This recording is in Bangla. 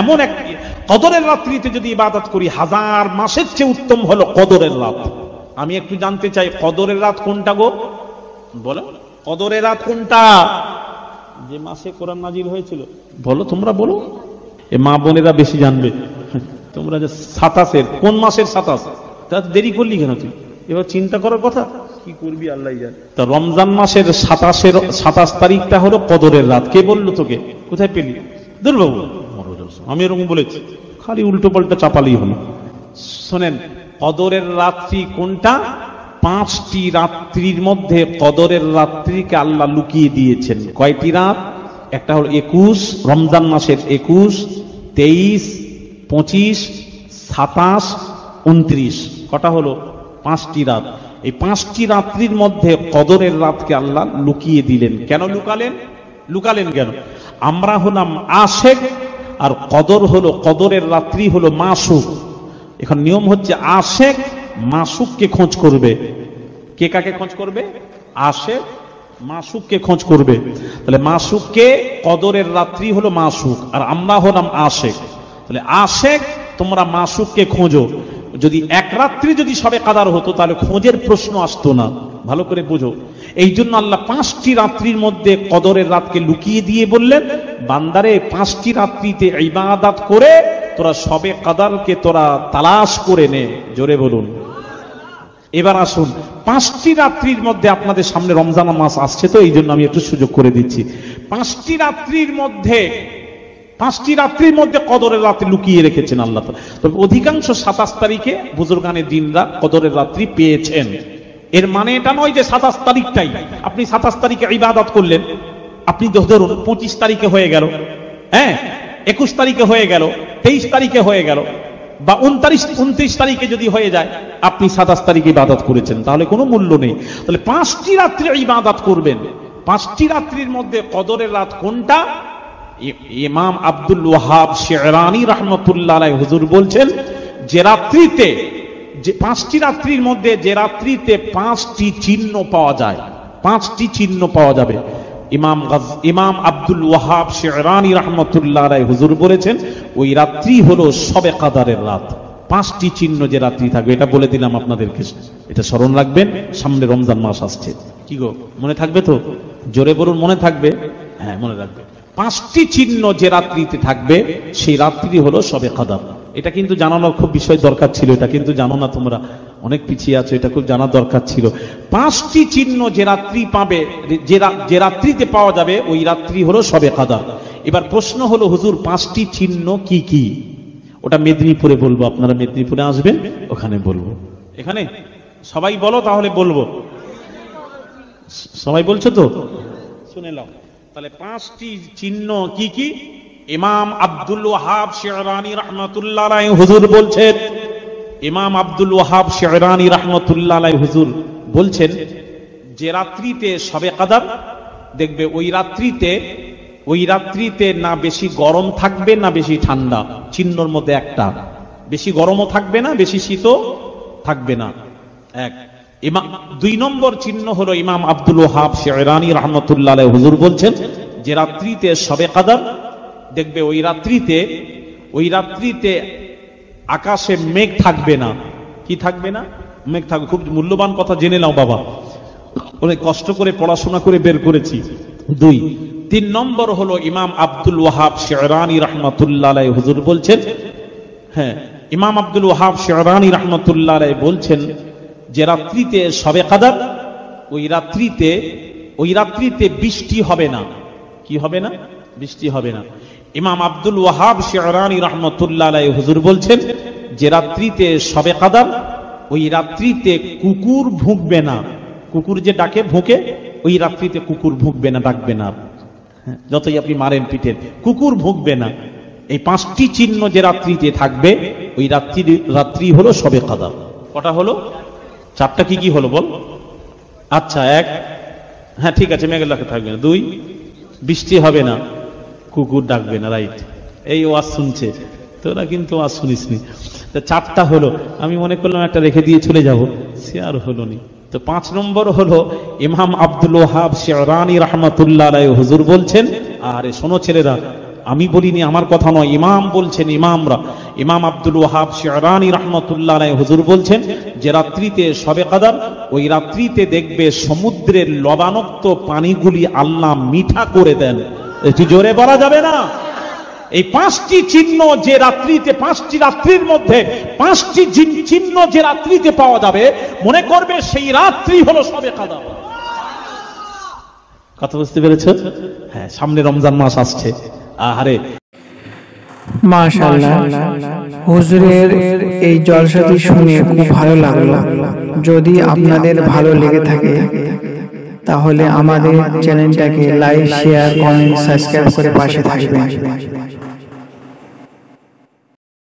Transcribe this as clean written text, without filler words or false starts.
এমন এক কদরের রাত্রিতে যদি ইবাদত করি, হাজার মাসের চেয়ে উত্তম হলো কদরের রাত। আমি একটু জানতে চাই, কদরের রাত কোনটা গো? বলো, কদরের রাত কোনটা? যে মাসে কোরআন নাজিল হয়েছিল, বলো, তোমরা বলো। এ মা বোনেরা বেশি জানবে। তোমরা যে 27-এর, কোন মাসের 27? তা দেরি করলি কেন তুই? এবার চিন্তা করার কথা, কি করবি আল্লাহ জানে। তা রমজান মাসের 27 তারিখটা হলো কদরের রাত। কে বললো তোকে? কোথায় পেলি? দুর্বাবু, আমি এরকম বলেছি, খালি উল্টো পাল্টা চাপালেই হলো। শোনেন, কদরের রাত্রি কোনটা? 5টি রাত্রির মধ্যে কদরের রাত্রিকে আল্লাহ লুকিয়ে দিয়েছেন। কয়টি রাত? একটা হলো 21, রমজান মাসের 21, 23, 25, 27, 29। কটা হলো? 5টি রাত। এই 5টি রাত্রির মধ্যে কদরের রাতকে আল্লাহ লুকিয়ে দিলেন। কেন লুকালেন কেন? আমরা হলাম আশেক, আর কদর হলো, কদরের রাত্রি হলো মাসুক। এখন নিয়ম হচ্ছে, আশেক মাসুককে খোঁজ করবে। কে কাকে খোঁজ করবে? আশেক মাসুককে খোঁজ করবে। তাহলে মাসুককে, কদরের রাত্রি হলো মাসুক, আর আমরা হলাম আশেক। তাহলে আশেক, তোমরা মাসুককে খোঁজো। যদি এক রাত্রি যদি সবে কাদার হতো, তাহলে খোঁজের প্রশ্ন আসতো না। ভালো করে বুঝো। এই জন্য আল্লাহ 5টি রাত্রির মধ্যে কদরের রাতকে লুকিয়ে দিয়ে বললেন, বান্দারে 5টি রাত্রিতে ইবাদত করে তোরা সবে কাদারকে তোরা তালাশ করে নে। জোরে বলুন। এবার আসুন, 5টি রাত্রির মধ্যে, আপনাদের সামনে রমজান মাস আসছে, তো এই জন্য আমি একটু সুযোগ করে দিচ্ছি। 5টি রাত্রির মধ্যে কদরের রাত্রি লুকিয়ে রেখেছেন আল্লাহ। তবে অধিকাংশ 27 তারিখে বুজুর্গানে দিনরা কদরের রাত্রি পেয়েছেন। এর মানে এটা নয় যে 27 তারিখটাই আপনি 27 তারিখে ইবাদত করলেন, আপনি ধরুন 25 তারিখে হয়ে গেল, হ্যাঁ 21 তারিখে হয়ে গেল, 23 তারিখে হয়ে গেল, বা 29 তারিখে যদি হয়ে যায়, আপনি 27 তারিখে ইবাদত করেছেন, তাহলে কোনো মূল্য নেই। তাহলে 5টি রাত্রে ইবাদত করবেন। 5টি রাত্রির মধ্যে কদরের রাত কোনটা? ইমাম আব্দুল ওয়াহাব শিরানি রাহমাতুল্লাহ আলাইহি হুজুর বলছেন, যে রাত্রিতে, যে 5টি রাত্রির মধ্যে যে রাত্রিতে 5টি চিহ্ন পাওয়া যায়, 5টি চিহ্ন পাওয়া যাবে। ইমাম আব্দুল ওয়াহাব শিরানি রাহমাতুল্লাহ আলাইহি হুজুর বলেছেন, ওই রাত্রি হলো শবে কাদারের রাত। 5টি চিহ্ন যে রাত্রি থাকবে, এটা বলে দিলাম আপনাদেরকে, এটা স্মরণ রাখবেন। সামনে রমজান মাস আসছে, কি গো, মনে থাকবে তো? জোরে বলুন, মনে থাকবে? হ্যাঁ, মনে রাখবে। 5টি চিহ্ন যে রাত্রিতে থাকবে, সেই রাত্রি হলো শবে কাদার। এটা কিন্তু জানানোর খুব বিষয় দরকার ছিল, এটা কিন্তু জানো না তোমরা, অনেক পিছিয়ে আছো, এটা খুব জানার দরকার ছিল। 5টি চিহ্ন যে রাত্রি পাবে, যে রাত্রিতে পাওয়া যাবে, ওই রাত্রি হলো শবে কাদার। এবার প্রশ্ন হলো, হুজুর 5টি চিহ্ন কি কি? ওটা মেদিনীপুরে বলবো, আপনারা মেদিনীপুরে আসবেন, ওখানে বলবো। এখানে সবাই বলো, তাহলে বলবো। সবাই বলছো তো? শুনে নাও তাহলে 5টি চিহ্ন কি কি। ইমাম আব্দুল ওয়াহাব শিরানি রাহমাতুল্লাহ আলাইহি হুজুর বলছেন, ইমাম আব্দুল ওয়াহাব শিরানি রাহমাতুল্লাহ আলাইহি হুজুর বলছেন, যে রাত্রিতে শবে কাদার দেখবে, ওই রাত্রিতে না বেশি গরম থাকবে না বেশি ঠান্ডা। চিহ্নর মধ্যে একটা, বেশি গরমও থাকবে না, বেশি শীতও থাকবে না। 2 নম্বর চিহ্ন হলো, ইমাম আব্দুল ওয়াহাব শিরানি রাহমাতুল্লাহ আলাইহি হুজুর বলছেন, যে রাত্রিতে শবে কাদার দেখবে, ওই রাত্রিতে আকাশে মেঘ থাকবে না। কি থাকবে না? মেঘ থাকবে। খুব মূল্যবান কথা জেনে নাও বাবা, অনেক কষ্ট করে পড়াশোনা করে বের করেছি। 3 নম্বর হলো, ইমাম আব্দুল ওয়াহাব শিরানি রাহমাতুল্লাহ আলাইহি হুজুর বলছেন, হ্যাঁ, ইমাম আব্দুল ওয়াহাব শিরানি রাহমাতুল্লাহ আলাইহি বলছেন, যে রাত্রিতে শবে কাদার, ওই রাত্রিতে বৃষ্টি হবে না। কি হবে না? বৃষ্টি হবে না। ইমাম আব্দুল ওয়াহাব শিরানি রাহমাতুল্লাহ আলাইহি হুজুর বলছেন, যে রাত্রিতে শবে কাদার, ওই রাত্রিতে কুকুর ভুঁকবে না। কুকুর যে ডাকে, ভুঁকে, ওই রাত্রিতে কুকুর ভুঁকবে না, ডাকবে না, যতই আপনি মারেন পিঠের, কুকুর ভুঁকবে না। এই 5টি চিহ্ন যে রাত্রিতে থাকবে, ওই রাত্রি হলো শবে কাদার। কটা হলো? 4টা। কি কি হলো বল? আচ্ছা, 1, হ্যাঁ ঠিক আছে, মেঘের লাখে থাকবে না। 2, বৃষ্টি হবে না, কুকুর ডাকবে না। রাইট, এই ওয়াজ শুনছে, তোরা কিন্তু ওয়াজ শুনিসনি। 4টা হলো। আমি মনে করলাম একটা রেখে দিয়ে চলে যাব, সে আর হলো নি। তো 5 নম্বর হলো, ইমাম আব্দুল ওয়াহাব শিরানি রাহমাতুল্লাহ আলাইহি হুজুর বলছেন, আরে শোনো ছেলেরা, আমি বলিনি, আমার কথা নয়, ইমাম বলছেন, ইমামরা। ইমাম আব্দুল ওয়াহাব শিরানি রাহমাতুল্লাহ আলাইহি হুজুর বলছেন যে রাত্রিতে শবে কদর, ওই রাত্রিতে দেখবে সমুদ্রের লবণাক্ত পানিগুলি আল্লাহ মিঠা করে দেন। একটু জোরে বলা যাবে না? এই 5টি চিহ্ন যে রাত্রিতে, 5টি রাত্রির মধ্যে 5টি চিহ্ন যে রাত্রিতে পাওয়া যাবে, মনে করবে সেই রাত্রি হলো শবে কদর। কথা বুঝতে পেরেছো? হ্যাঁ, সামনে রমজান মাস আসছে। আহারে মাশাআল্লাহ, হুজুরের এই জলসাটি শুনে খুব ভালো লাগলো। যদি আপনাদের ভালো লেগে থাকে তাহলে আমাদের চ্যানেলটাকে লাইক, শেয়ার, কমেন্ট, সাবস্ক্রাইব করে পাশে থাকবেন।